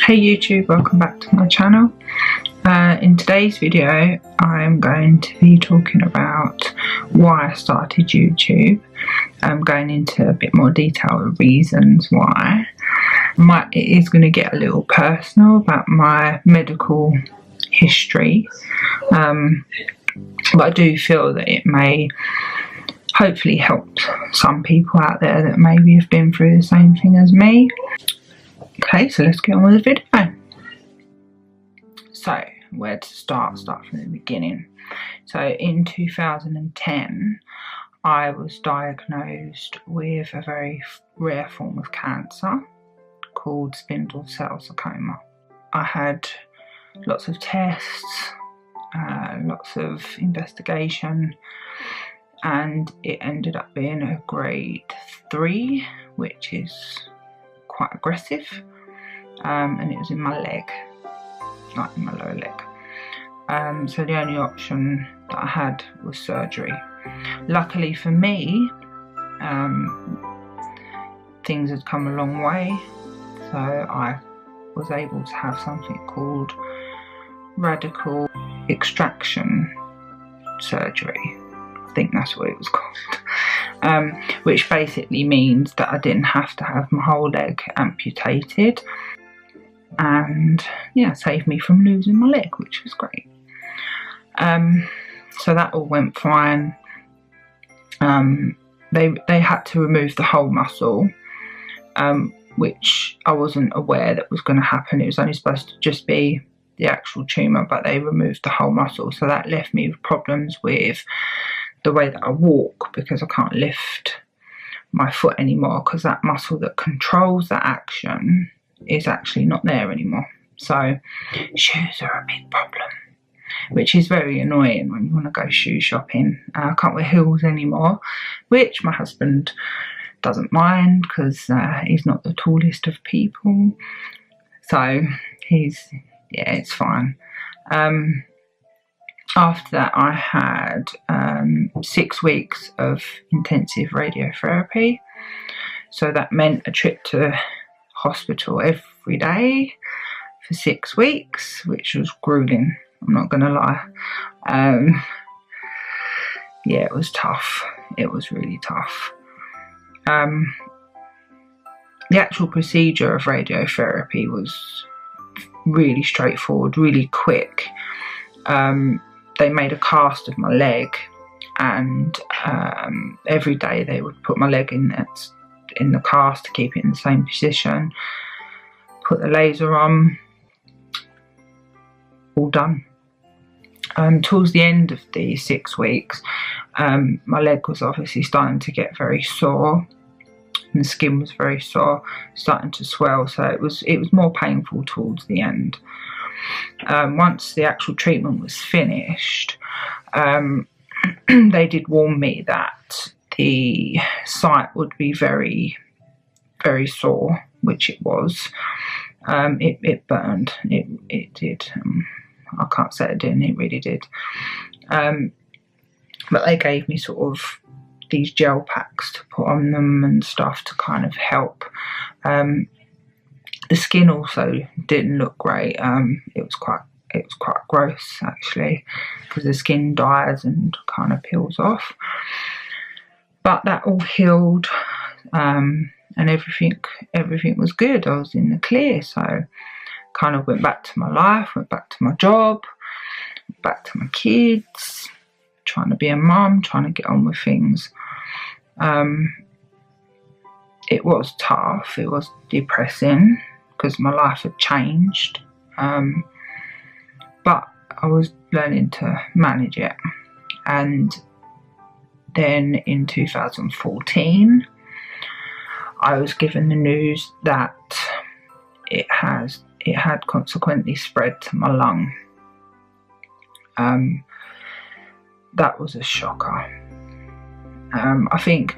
Hey YouTube, welcome back to my channel. In today's video I'm going to be talking about why I started YouTube. I'm going into a bit more detail of reasons why. It is going to get a little personal about my medical history, but I do feel that it may hopefully help some people out there that maybe have been through the same thing as me. Okay, so let's get on with the video. So, where to start? Start from the beginning. So, in 2010, I was diagnosed with a very rare form of cancer called Spindle Cell Sarcoma. I had lots of tests, lots of investigation, and it ended up being a grade 3, which is quite aggressive, and it was in my leg, like in my lower leg. So the only option that I had was surgery. Luckily for me, things had come a long way, so I was able to have something called radical extraction surgery. I think that's what it was called, which basically means that I didn't have to have my whole leg amputated, and yeah, saved me from losing my leg, which was great. So that all went fine. They had to remove the whole muscle, which I wasn't aware that was going to happen. It was only supposed to just be the actual tumour, but they removed the whole muscle, so that left me with problems with the way that I walk, because I can't lift my foot anymore, because that muscle that controls that action is actually not there anymore. So shoes are a big problem, which is very annoying when you want to go shoe shopping. I can't wear heels anymore, which my husband doesn't mind, because he's not the tallest of people, so yeah, it's fine. After that, I had 6 weeks of intensive radiotherapy. So that meant a trip to hospital every day for 6 weeks, which was grueling, I'm not going to lie. Yeah, it was tough. It was really tough. The actual procedure of radiotherapy was really straightforward, really quick. They made a cast of my leg, and every day they would put my leg in the cast to keep it in the same position, put the laser on, all done. Towards the end of the 6 weeks, my leg was obviously starting to get very sore, and the skin was very sore, starting to swell, so it was more painful towards the end. Once the actual treatment was finished, they did warn me that the site would be very, very sore, which it was. It burned. It did. I can't say it didn't. It really did. But they gave me sort of these gel packs to put on them and stuff to kind of help. The skin also didn't look great. It was quite gross, actually, because the skin dies and kind of peels off. But that all healed, and everything was good. I was in the clear, so kind of went back to my life, went back to my job, back to my kids, trying to be a mum, trying to get on with things. It was tough. It was depressing, because my life had changed, but I was learning to manage it. And then in 2014, I was given the news that it had consequently spread to my lung. That was a shocker. I think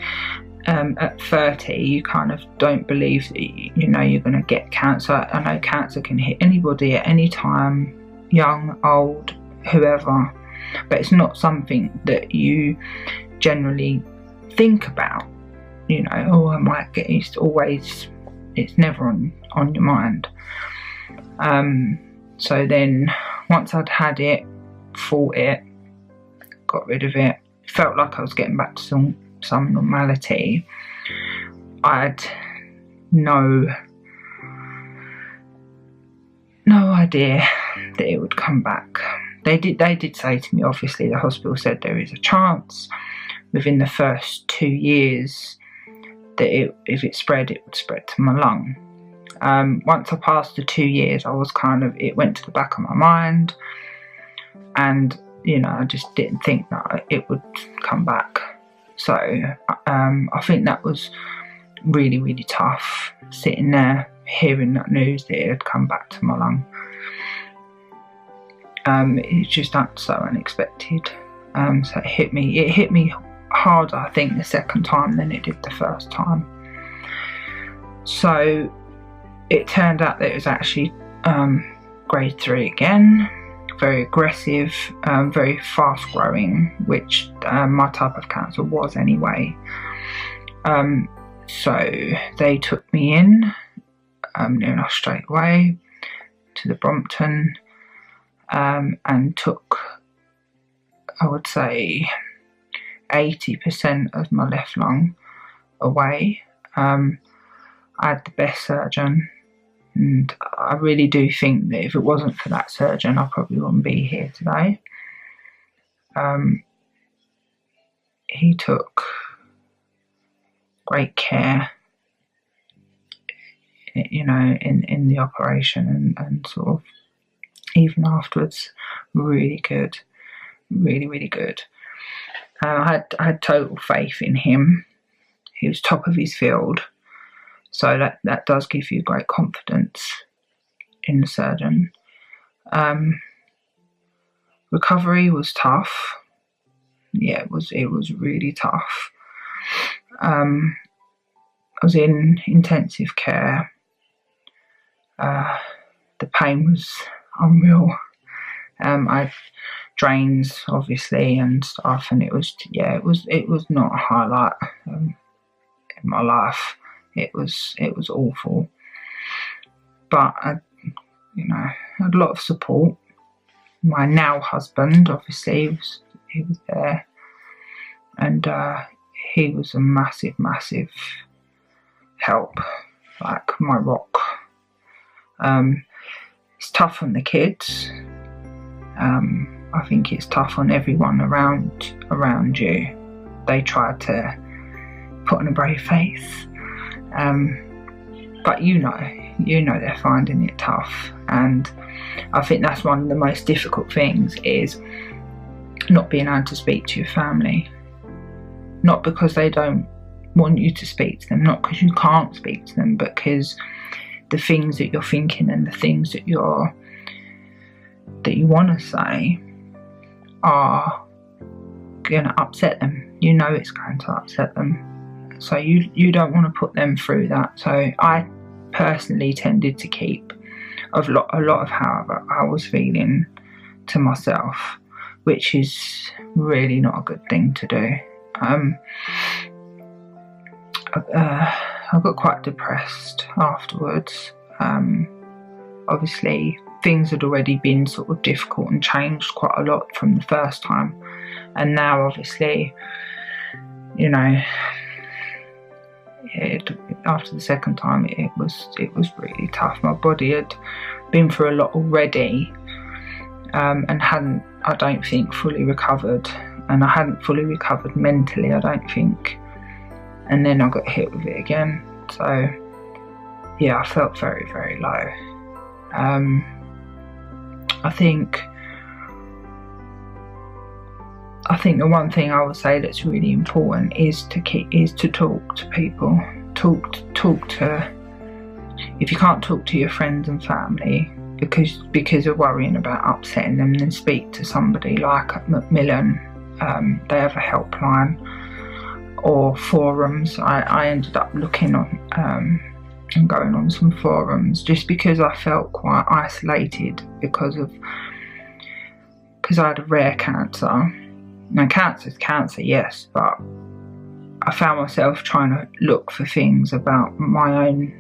at 30 you kind of don't believe that you're going to get cancer. I know cancer can hit anybody at any time, young, old, whoever, but it's not something that you generally think about. Oh, I might get it. It's never on your mind. So then once I'd had it, fought it, got rid of it, felt like I was getting back to some normality, I had no idea that it would come back. They did say to me, obviously the hospital said there is a chance within the first 2 years that if it spread, it would spread to my lung. Once I passed the 2 years, I was it went to the back of my mind, and you know, I just didn't think that it would come back. So I think that was really, really tough, sitting there hearing that news that it had come back to my lung. It's just so unexpected. So it hit me harder, I think, the second time than it did the first time. So it turned out that it was actually grade 3 again, very aggressive, very fast growing, which my type of cancer was anyway. So they took me in near enough straight away to the Brompton, and took, I would say, 80% of my left lung away. I had the best surgeon, and I really do think that if it wasn't for that surgeon, I probably wouldn't be here today. He took great care, you know, in the operation, and sort of even afterwards, really good, really, really good. I had total faith in him. He was top of his field, so that does give you great confidence in the surgeon. Recovery was tough. Yeah, it was really tough. I was in intensive care. The pain was unreal. I had drains, obviously, and stuff, and it was not a highlight in my life. It was awful, but I had a lot of support. My now husband, obviously, he was there, and he was a massive help, like my rock. It's tough on the kids. I think it's tough on everyone around you. They try to put on a brave face, but you know they're finding it tough. And I think that's one of the most difficult things, is not being able to speak to your family. Not because they don't want you to speak to them, not because you can't speak to them, but because the things that you're thinking and the things that you want to say are going to upset them. You know it's going to upset them, so you don't want to put them through that. So I personally tended to keep a lot of how I was feeling to myself, which is really not a good thing to do. I got quite depressed afterwards. Obviously things had already been sort of difficult and changed quite a lot from the first time, and now obviously, you know, after the second time it was really tough. My body had been through a lot already, and hadn't, I don't think, fully recovered, and I hadn't fully recovered mentally, I don't think, and then I got hit with it again. So yeah, I felt very, very low. I think the one thing I would say that's really important is to talk to people. Talk to, if you can't talk to your friends and family because you're worrying about upsetting them, then speak to somebody like Macmillan. They have a helpline or forums. I ended up looking on and going on some forums, just because I felt quite isolated because I had a rare cancer. Now, cancer's cancer, yes, but I found myself trying to look for things about my own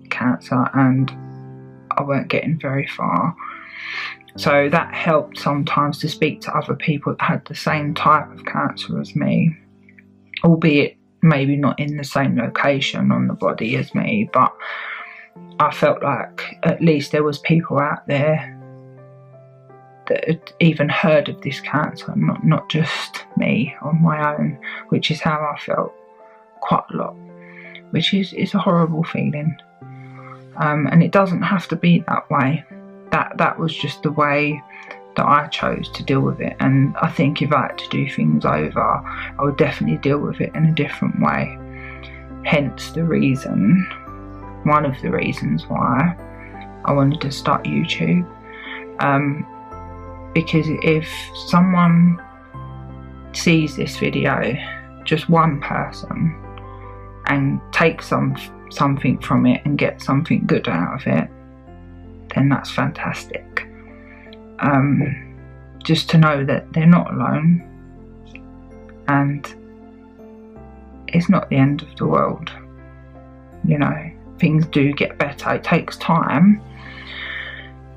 cancer, and I weren't getting very far. So that helped sometimes to speak to other people that had the same type of cancer as me, albeit maybe not in the same location on the body as me, but I felt like at least there was people out there that had even heard of this cancer, not just me on my own, which is how I felt quite a lot, which is a horrible feeling. And it doesn't have to be that way. That was just the way that I chose to deal with it, and I think if I had to do things over, I would definitely deal with it in a different way. Hence the reason, one of the reasons why I wanted to start YouTube. Because if someone sees this video, just one person, and takes something from it and gets something good out of it, then that's fantastic. Just to know that they're not alone, and it's not the end of the world. You know, things do get better. It takes time.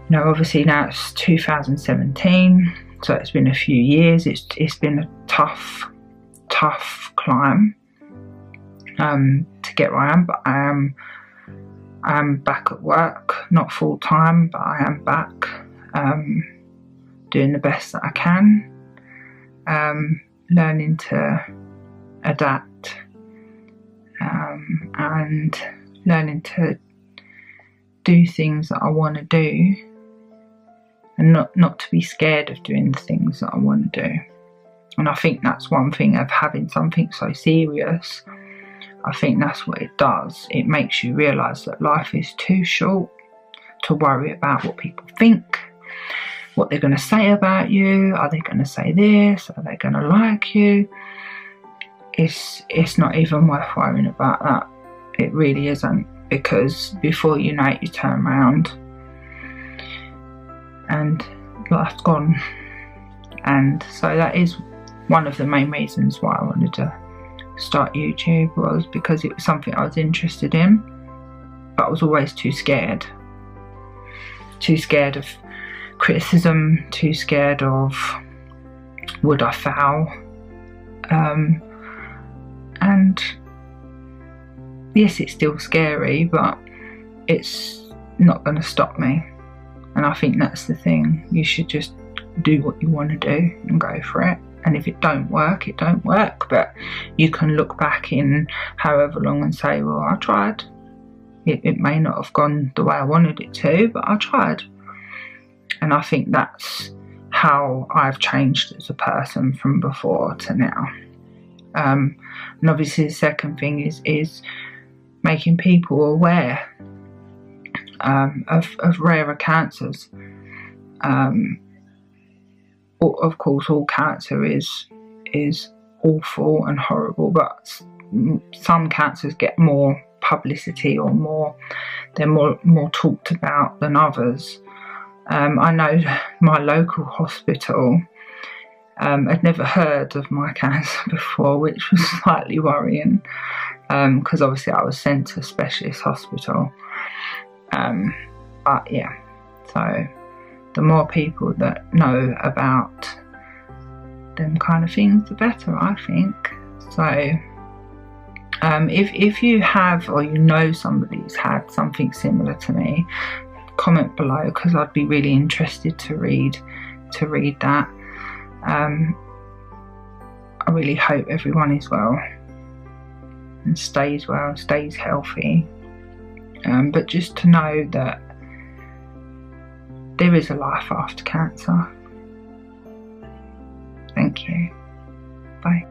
You know, obviously now it's 2017, so it's been a few years. It's been a tough climb to get where I am, but I am back at work, not full time, but I am back, doing the best that I can, learning to adapt, and learning to do things that I want to do, and not to be scared of doing the things that I want to do. And I think that's one thing of having something so serious. I think that's what it does. It makes you realise that life is too short to worry about what people think, what they're going to say about you. Are they going to say this? Are they going to like you? It's not even worth worrying about that. It really isn't, because before you know it, you turn around and life's gone. And so that is one of the main reasons why I wanted to start YouTube, was because it was something I was interested in, but I was always too scared of criticism, too scared of would I fail, and yes, it's still scary, but it's not going to stop me. And I think that's the thing. You should just do what you want to do and go for it. And if it don't work, it don't work. But you can look back in however long and say, well, I tried. It may not have gone the way I wanted it to, but I tried. And I think that's how I've changed as a person from before to now. And obviously the second thing is making people aware of rarer cancers. Of course, all cancer is awful and horrible, but some cancers get more publicity, or they're more talked about than others. I know my local hospital had never heard of my cancer before, which was slightly worrying, because obviously I was sent to a specialist hospital. But yeah, so the more people that know about them kind of things, the better, I think. So if you have, or you know somebody who's had something similar to me, comment below, because I'd be really interested to read that. I really hope everyone is well and stays well, stays healthy, but just to know that there is a life after cancer. Thank you. Bye.